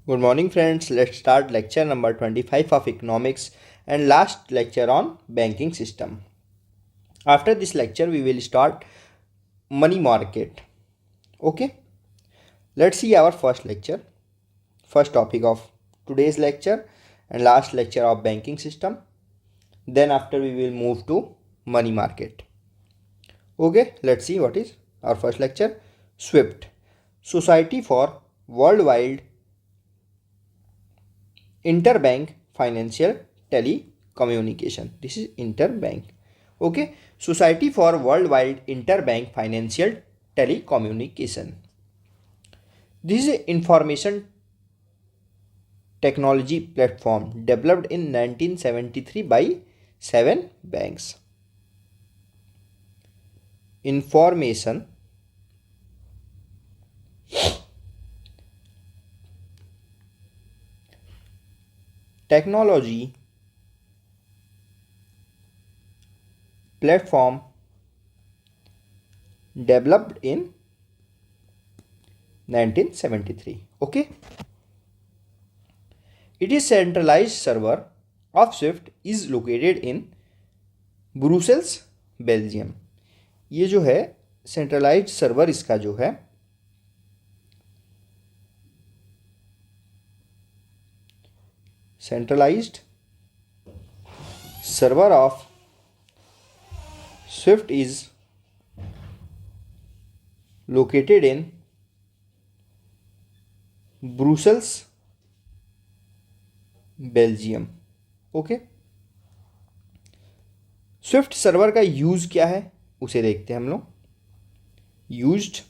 Good morning, friends. Let's start lecture number 25 of economics and last lecture on banking system. After this lecture, we will start money market. Okay, let's see our first lecture, first topic of today's lecture and last lecture of banking system. Then after we will move to money market. Okay, let's see what is our first lecture. SWIFT, Society for Worldwide Interbank Financial Telecommunication. This is interbank. Okay, Society for Worldwide Interbank Financial Telecommunication. This is an information technology platform developed in 1973 by 7 banks. Information technology platform developed in 1973. Okay, it is centralized server of SWIFT is located in Brussels, Belgium. ये जो है centralised server इसका जो है centralised server of SWIFT is located in Brussels, Belgium. Okay, swift server का use क्या है उसे देखते हैं हम लोग. Used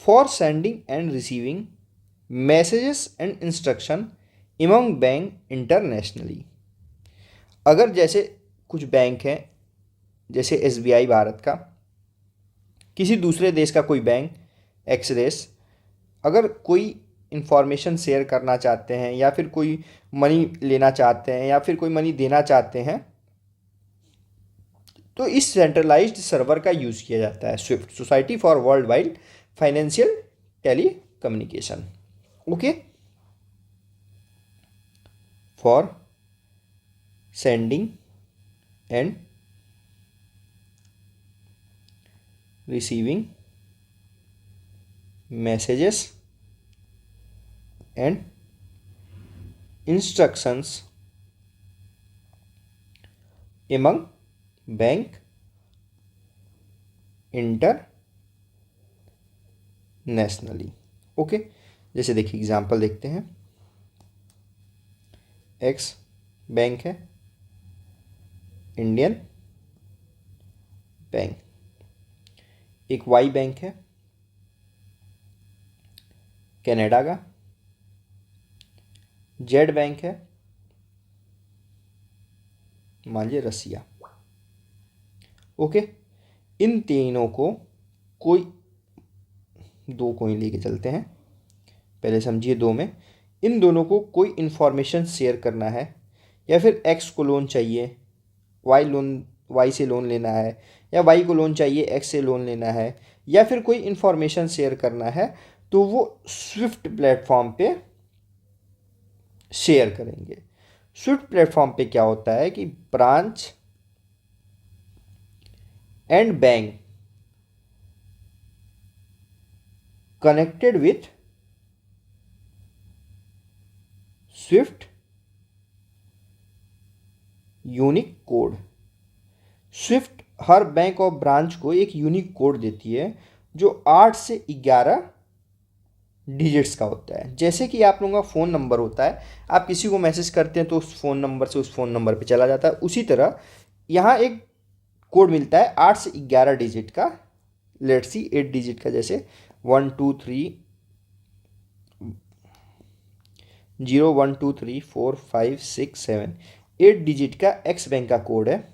for sending and receiving messages and instruction among bank internationally. अगर जैसे कुछ बैंक हैं, जैसे SBI भारत का, किसी दूसरे देश का कोई बैंक एक्स देश, अगर कोई इंफॉर्मेशन शेयर करना चाहते हैं या फिर कोई मनी लेना चाहते हैं या फिर कोई मनी देना चाहते हैं, तो इस सेंट्रलाइज्ड सर्वर का यूज़ किया जाता है. SWIFT, society for world wide financial telecommunication. Okay, for sending and receiving messages and instructions among bank internationally. Okay, जैसे देखिए एग्जांपल देखते हैं. एक्स बैंक है, इंडियन बैंक. एक वाई बैंक है, कनाडा का. जेड बैंक है, मान लीजिए रसिया. ओके, इन तीनों को कोई दो कोइन लेके चलते हैं. पहले समझिए दो में, इन दोनों को कोई इंफॉर्मेशन शेयर करना है, या फिर एक्स को लोन चाहिए, वाई से लोन लेना है, या वाई को लोन चाहिए, एक्स से लोन लेना है, या फिर कोई इंफॉर्मेशन शेयर करना है, तो वो स्विफ्ट प्लेटफॉर्म पे शेयर करेंगे. स्विफ्ट प्लेटफॉर्म पे क्या होता है कि branch and bank connected with Swift unique code. Swift her bank और ब्रांच को एक यूनिक कोड देती है जो 8 से 11 डिजिट्स का होता है. जैसे कि आप लोगों का फ़ोन नंबर होता है, आप किसी को मैसेज करते हैं तो उस फ़ोन नंबर से उस फ़ोन नंबर पे चला जाता है, उसी तरह यहाँ एक कोड मिलता है 8 से 11 डिजिट का. लेट्स सी 8 डिजिट का, जैसे 1 2 3 0 1 2 3 4 5 6 7. 8 डिजिट का एक्स बैंक का कोड है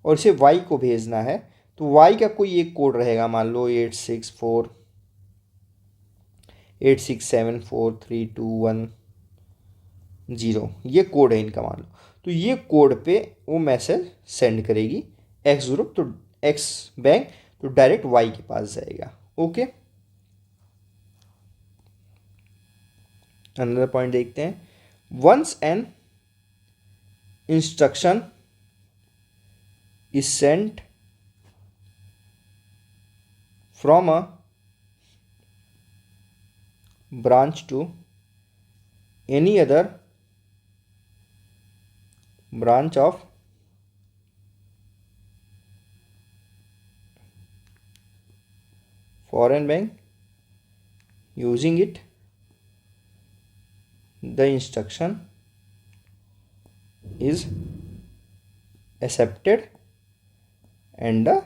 और इसे वाई को भेजना है, तो वाई का कोई एक कोड रहेगा. मान लो 8674321 ये कोड है इनका, मान लो. तो ये कोड पे वो मैसेज सेंड करेगी एक्स ग्रुप, तो एक्स बैंक तो डायरेक्ट वाई के पास जाएगा. ओके, अनदर पॉइंट देखते हैं, once an instruction is sent from a branch to any other branch of foreign bank using it, the instruction is accepted and the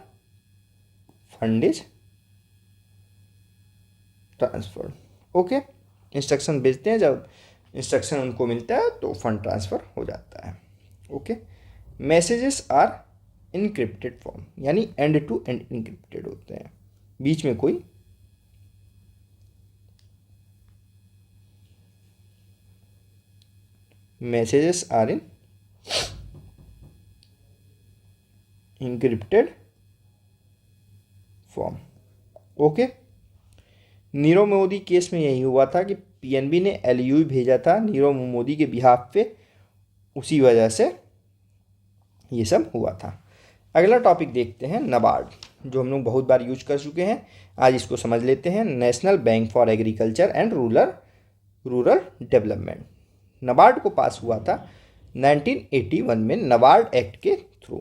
fund is transfer. Okay, instruction भेजते हैं, जब instruction उनको मिलता है तो fund transfer हो जाता है। Okay, messages are encrypted form, यानी एंड टू एंड इनक्रिप्टेड होते हैं, बीच में कोई messages are in encrypted form. Okay, Nirav Modi case में यही हुआ था कि पीएनबी ने एलयू भेजा था नीरव मोदी के बिहाफ पे, उसी वजह से ये सब हुआ था। अगला टॉपिक देखते हैं नाबार्ड, जो हम लोग बहुत बार यूज कर चुके हैं, आज इसको समझ लेते हैं। National bank for agriculture and rural development. NABARD को पास हुआ था 1981 में नाबार्ड एक्ट के through.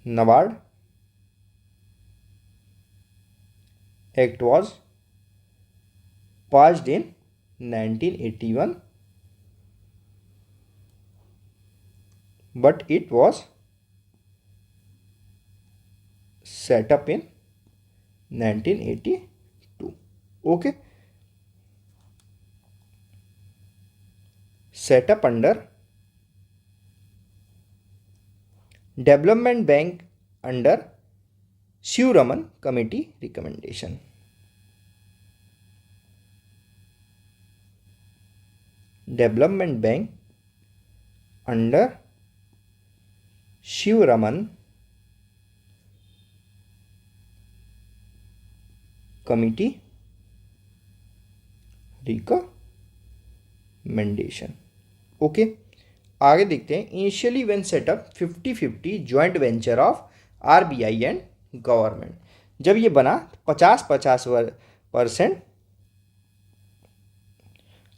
NABARD Act was passed in 1981, but it was set up in 1982. Okay, set up under Development Bank under Shivraman Committee recommendation. Development Bank under Shivraman Committee recommendation. Okay, आगे देखते हैं। Initially when setup 50-50 joint venture of RBI and government. जब ये बना 50-50%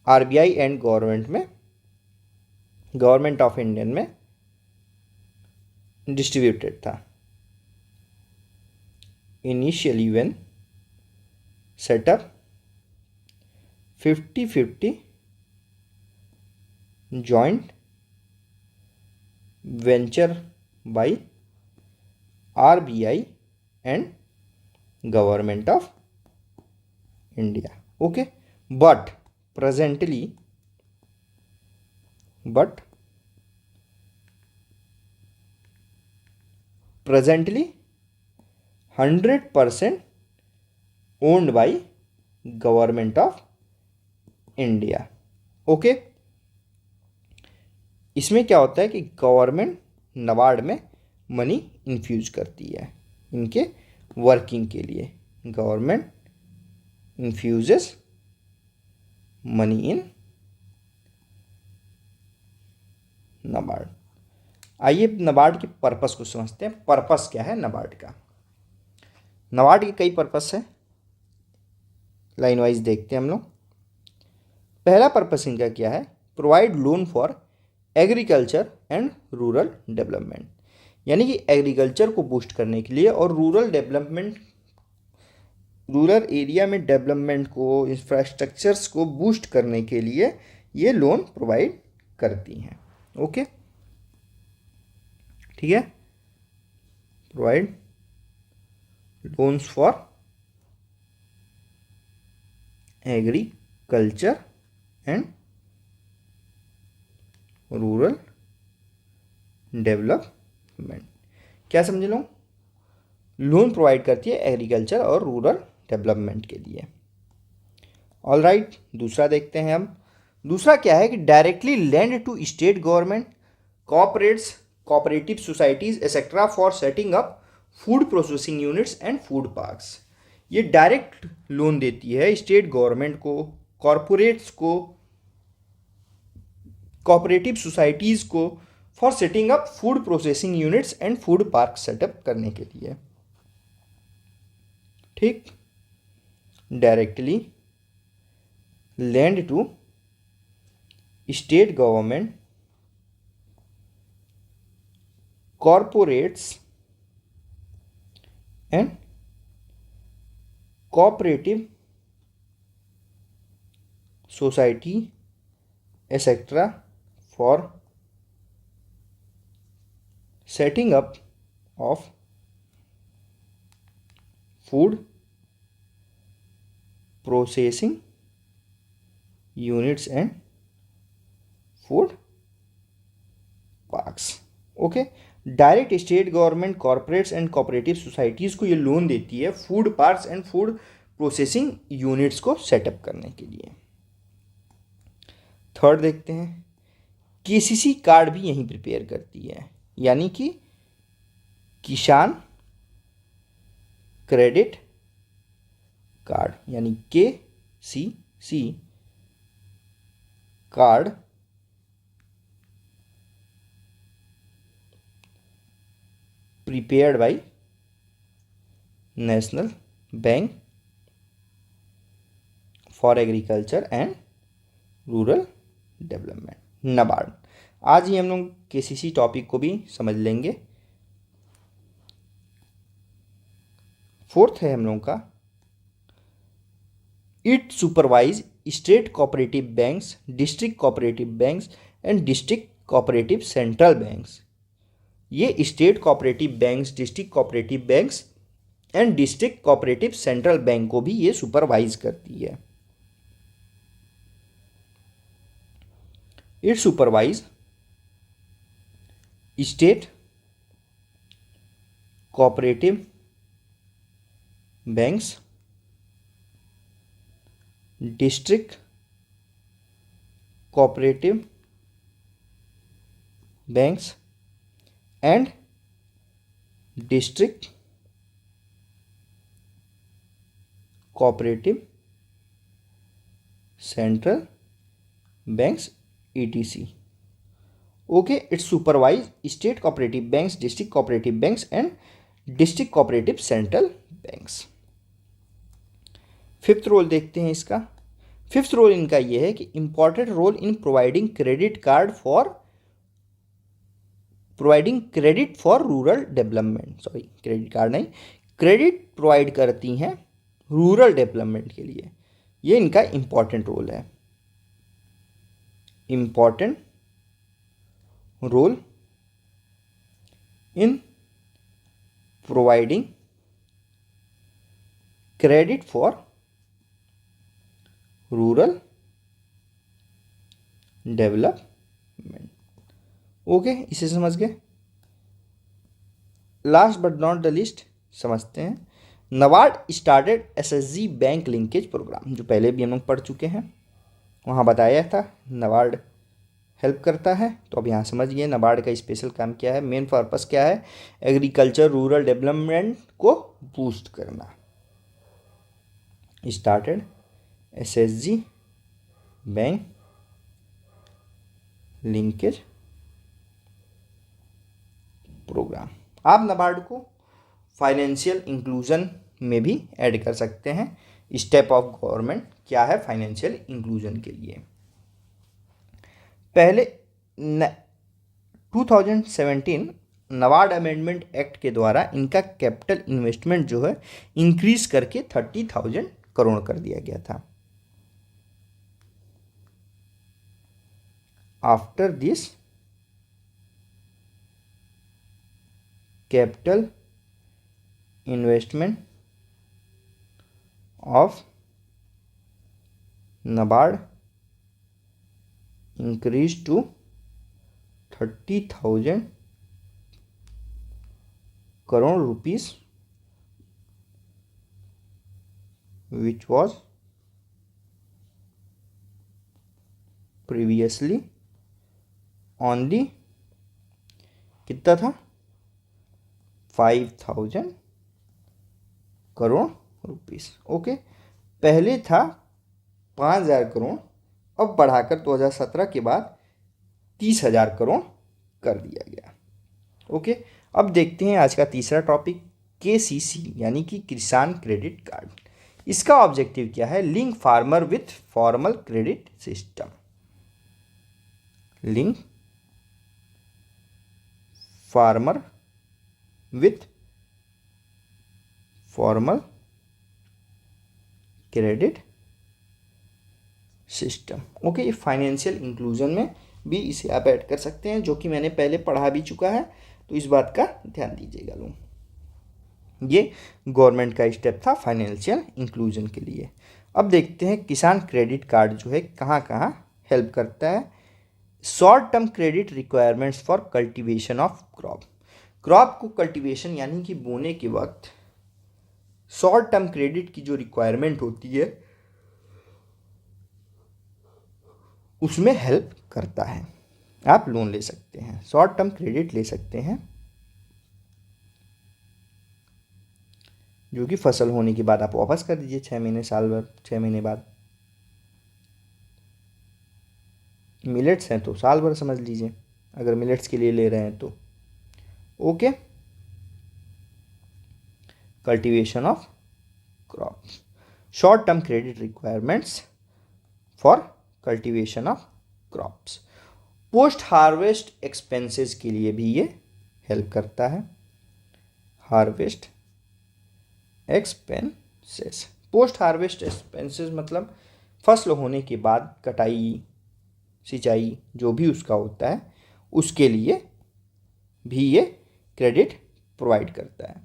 RBI and government of Indian में distributed था। Initially when setup 50-50 joint venture by RBI and Government of India. Okay, but presently 100% owned by Government of India. Okay, इसमें क्या होता है कि गवर्नमेंट नाबार्ड में मनी इन्फ्यूज करती है इनके वर्किंग के लिए। Government infuses money in NABARD. आइए नाबार्ड के पर्पस को समझते हैं। पर्पस क्या है नाबार्ड का? नाबार्ड के कई पर्पस है, लाइन वाइज देखते हैं हम लोग। पहला पर्पस इनका क्या है? Provide loan for agriculture and rural development, यानी कि एग्रीकल्चर को बूस्ट करने के लिए और रूरल एरिया में डेवलपमेंट को, इंफ्रास्ट्रक्चर्स को बूस्ट करने के लिए ये लोन प्रोवाइड करती हैं। ओके, ठीक है, provide loans for agriculture and rural development. क्या समझ लो? लोन प्रोवाइड करती है एग्रीकल्चर और रूरल डेवलपमेंट के लिए। ऑल राइट, दूसरा देखते हैं हम। दूसरा क्या है कि directly lend to state government, cooperative societies etcetera for setting up food processing units and food parks. ये डायरेक्ट लोन देती है स्टेट गवर्नमेंट को, कॉरपोरेट्स को, कोऑपरेटिव सोसाइटीज़ को for setting up food processing units and food park setup करने के लिए। ठीक, directly lend to state government, corporates and cooperative society etc. for setting up of food processing units and food parks। Okay, direct state government, corporates and cooperative societies को ये loan देती है food parks and food processing units को setup करने के लिए। Third देखते हैं, केसीसी कार्ड भी यहीं प्रिपेयर करती है, यानी कि किसान क्रेडिट कार्ड, यानी KCC card prepared by national bank for agriculture and rural development, NABARD. आज ही हम लोग केसीसी टॉपिक को भी समझ लेंगे। फोर्थ है हम लोगों का, it supervise state cooperative banks, district cooperative banks and district cooperative central banks. ये state cooperative banks, district cooperative banks and district cooperative central bank को भी ये सुपरवाइज करती है। It supervise state cooperative banks, district cooperative banks and district cooperative central banks ETC। Okay, it's supervise state cooperative banks, district cooperative banks and district cooperative central banks. Fifth role देखते हैं इसका। Fifth role इनका यह है कि important role in providing credit for rural development. Sorry, credit card नहीं, credit provide करती हैं रूरल डेवलपमेंट के लिए। ये इनका इंपॉर्टेंट रोल है। Important role in providing credit for rural development. Okay, इसे समझ गए। Last but not the least समझते हैं, NABARD started SSG bank linkage programme, जो पहले भी हम लोग पढ़ चुके हैं, वहाँ बताया था नाबार्ड हेल्प करता है। तो अब यहाँ समझिए नाबार्ड का स्पेशल काम क्या है, मेन पर्पस क्या है, एग्रीकल्चर रूरल डेवलपमेंट को बूस्ट करना। Started SSG bank linkage programme. आप नाबार्ड को फाइनेंशियल इंक्लूजन में भी ऐड कर सकते हैं। स्टेप ऑफ गवर्नमेंट क्या है फाइनेंशियल इंक्लूजन के लिए। पहले 2017 नाबार्ड अमेंडमेंट एक्ट के द्वारा इनका कैपिटल इन्वेस्टमेंट जो है इंक्रीज करके 30,000 करोड़ कर दिया गया था। After this capital investment of NABARD increased to 30,000 crore rupees, which was previously only कितना था 5,000 करोड़ रुपीस। ओके, पहले था 5,000 करोड़, अब बढ़ाकर 2017 के बाद 30,000 करोड़ कर दिया गया। ओके, अब देखते हैं आज का तीसरा टॉपिक, केसीसी यानी कि किसान क्रेडिट कार्ड। इसका ऑब्जेक्टिव क्या है? Link farmer with formal credit system. Link farmer with formal credit system. Okay, ये फाइनेंशियल इंक्लूजन में भी इसे आप ऐड कर सकते हैं, जो कि मैंने पहले पढ़ा भी चुका है, तो इस बात का ध्यान दीजिएगा लोग। ये गवर्नमेंट का स्टेप था फाइनेंशियल इंक्लूजन के लिए। अब देखते हैं किसान क्रेडिट कार्ड जो है कहाँ कहाँ हेल्प करता है। Short term credit requirements for cultivation of crop. Crop को कल्टीवेशन यानी कि बोने के वक्त शॉर्ट टर्म क्रेडिट की जो रिक्वायरमेंट होती है उसमें हेल्प करता है। आप लोन ले सकते हैं, शॉर्ट टर्म क्रेडिट ले सकते हैं, जो कि फसल होने के बाद आप वापस कर दीजिए 6 महीने, साल भर, 6 महीने बाद। मिलेट्स हैं तो साल भर समझ लीजिए, अगर मिलेट्स के लिए ले रहे हैं तो। Okay, cultivation of crops, short term credit requirements for cultivation of crops. Post harvest expenses के लिए भी ये हेल्प करता है। Harvest expenses, post harvest expenses मतलब फसल होने के बाद कटाई, सिंचाई, जो भी उसका होता है, उसके लिए भी ये क्रेडिट प्रोवाइड करता है।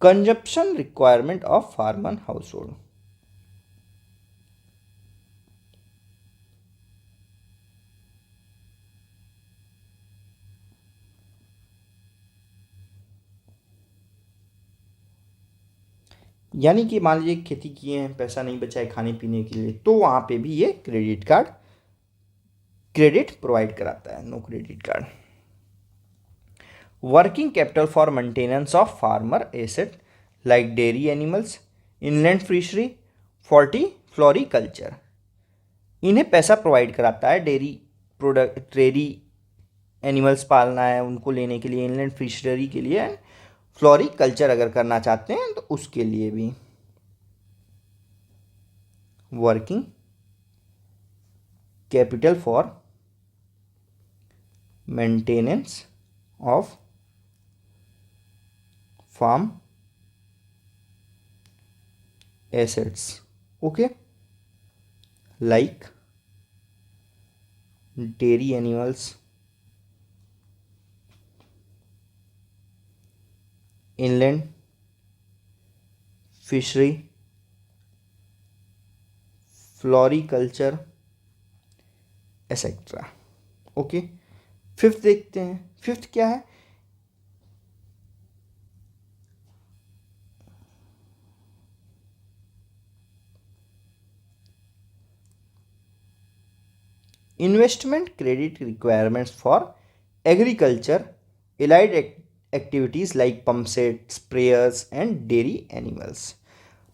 Consumption requirement of farmer house hold. यानी कि मान लीजिए खेती किए हैं, पैसा नहीं बचा है खाने पीने के लिए, तो वहाँ पे भी ये क्रेडिट कार्ड क्रेडिट प्रोवाइड कराता है। No credit card. Working capital for maintenance of farmer asset like dairy animals, inland fishery, floriculture. इन्हें पैसा प्रोवाइड कराता है। डेयरी एनिमल्स पालना है उनको लेने के लिए, इनलैंड फिशरी के लिए, फ्लोरिकल्चर अगर करना चाहते हैं तो उसके लिए भी। Working capital for maintenance of farm assets, okay, like dairy animals, inland fishery, floriculture etcetera. Okay, fifth देखते हैं। फिफ्थ क्या है? Investment credit requirements for agriculture allied activities like pump set, sprayers and dairy animals.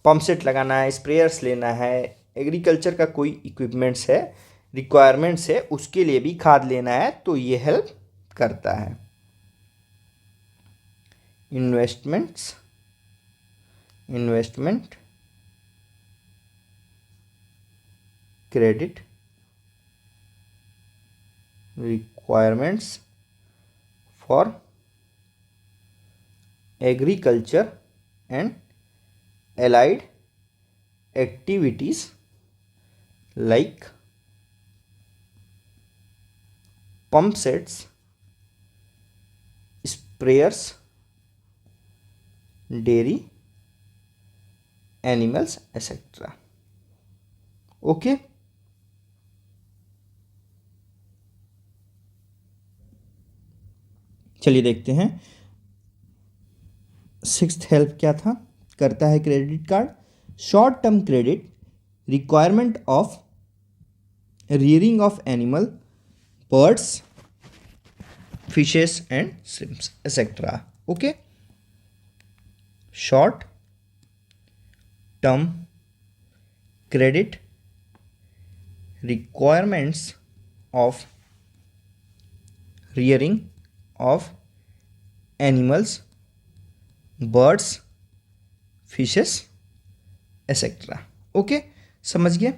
Pump set लगाना है, sprayers लेना है, agriculture का कोई इक्विपमेंट्स है, रिक्वायरमेंट्स है, उसके लिए भी खाद लेना है, तो ये हेल्प करता है। Investment credit requirements for agriculture and allied activities like pump sets, sprayers, dairy animals etc. Okay, चलिए देखते हैं सिक्स्थ हेल्प क्या था करता है credit card. Short term credit requirement of rearing of animal, birds, fishes and shrimps etcetera. Okay, short term credit requirements of rearing of animals, birds, fishes etcetera. Okay, समझ गए।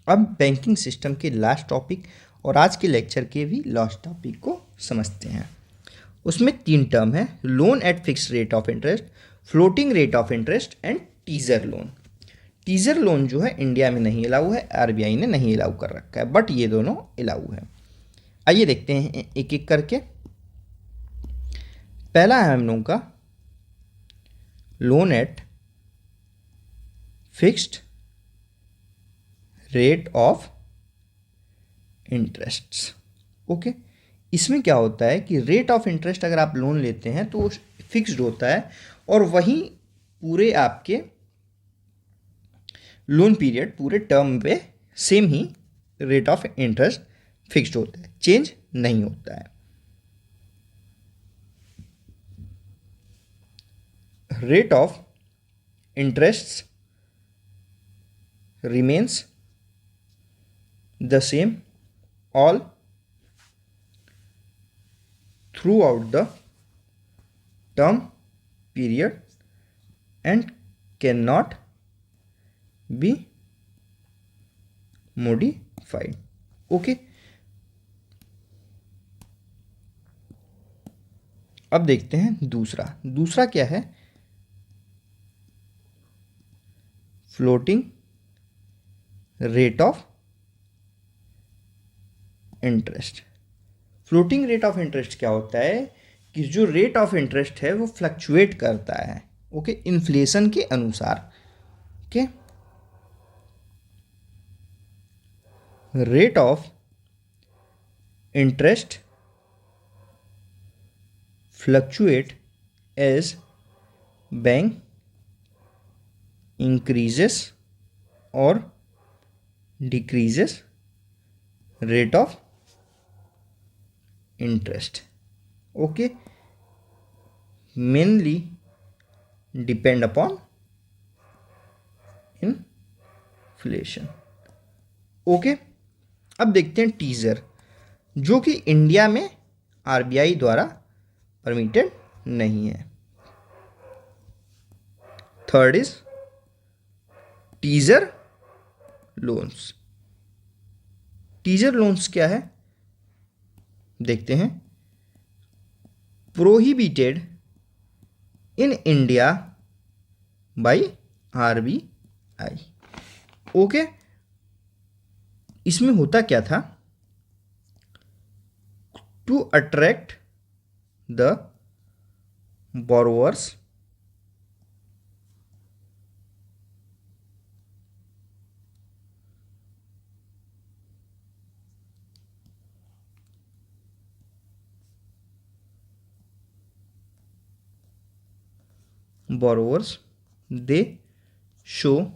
अब बैंकिंग सिस्टम के last topic और आज के lecture के भी last topic को समझते हैं। उसमें 3 टर्म है, loan eight fix rate of interest, floating rate of interest and teaser loan. Teaser loan जो है इंडिया में नहीं अलाउ है, आरबीआई ने नहीं अलाउ कर रखा है, बट ये दोनों अलाउ है। आइए देखते हैं एक एक करके। पहला है हम लोगों का loan eight fixed rate of interest. Okay, इसमें क्या होता है कि रेट ऑफ इंटरेस्ट अगर आप लोन लेते हैं तो फिक्स्ड होता है और वहीं पूरे आपके लोन पीरियड पूरे टर्म पे same he rate of interest fixed होता है, चेंज नहीं होता है। Rate of interest remains the same all throughout the term period and cannot be modified. Okay, अब देखते हैं दूसरा क्या है, floating rate of interest. Floating rate of interest क्या होता है कि जो रेट ऑफ इंटरेस्ट है वो फ्लक्चुएट करता है, ओके, इन्फ्लेशन के अनुसार। Okay, rate of interest fluctuate as bank increases और decreases rate of interest. Okay, mainly depend upon inflation. Okay, अब देखते हैं टीजर, जो कि इंडिया में आरबीआई द्वारा परमिटेड नहीं है। Third is teaser loans. Teaser loans क्या है देखते हैं। Prohibited in India by RBI. Okay, इसमें होता क्या था, to attract the borrowers they show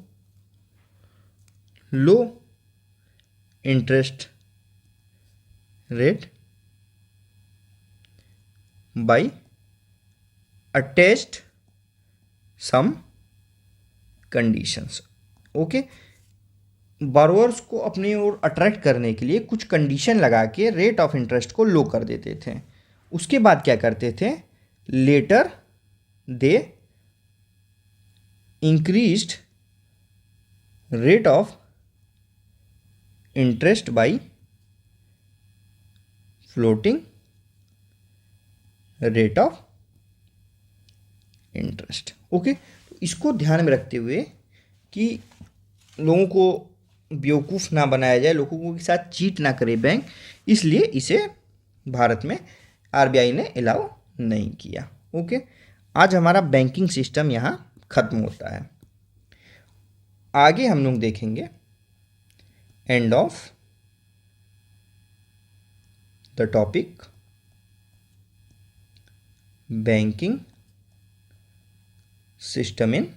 low interest rate by attached some conditions. Okay, borrowers को अपनी ओर अट्रैक्ट करने के लिए कुछ कंडीशन लगा के रेट ऑफ इंटरेस्ट को लो कर देते थे। उसके बाद क्या करते थे, later they increased rate of interest by floating rate of interest. Okay, तो इसको ध्यान में रखते हुए कि लोगों को बेवकूफ़ ना बनाया जाए, लोगों के साथ चीट ना करे बैंक, इसलिए इसे भारत में आरबीआई ने अलाउ नहीं किया। ओके, आज हमारा बैंकिंग सिस्टम यहाँ खत्म होता है। आगे हम लोग देखेंगे end of the topic banking system in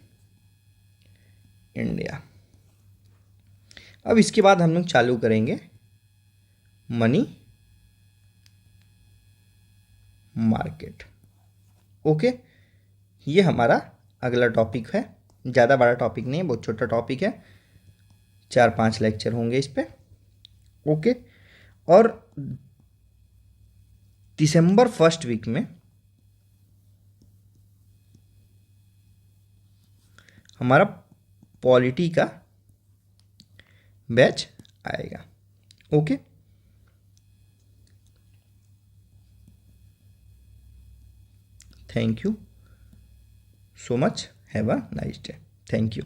India. अब इसके बाद हम लोग चालू करेंगे मनी मार्केट। ओके, ये हमारा अगला टॉपिक है ज़्यादा बड़ा टॉपिक नहीं है, बहुत छोटा टॉपिक है, 4-5 लेक्चर होंगे इस पे। ओके। और दिसंबर फर्स्ट वीक में हमारा पॉलिटी का बैच आएगा। Okay. Thank you so much. Have a nice day. Thank you.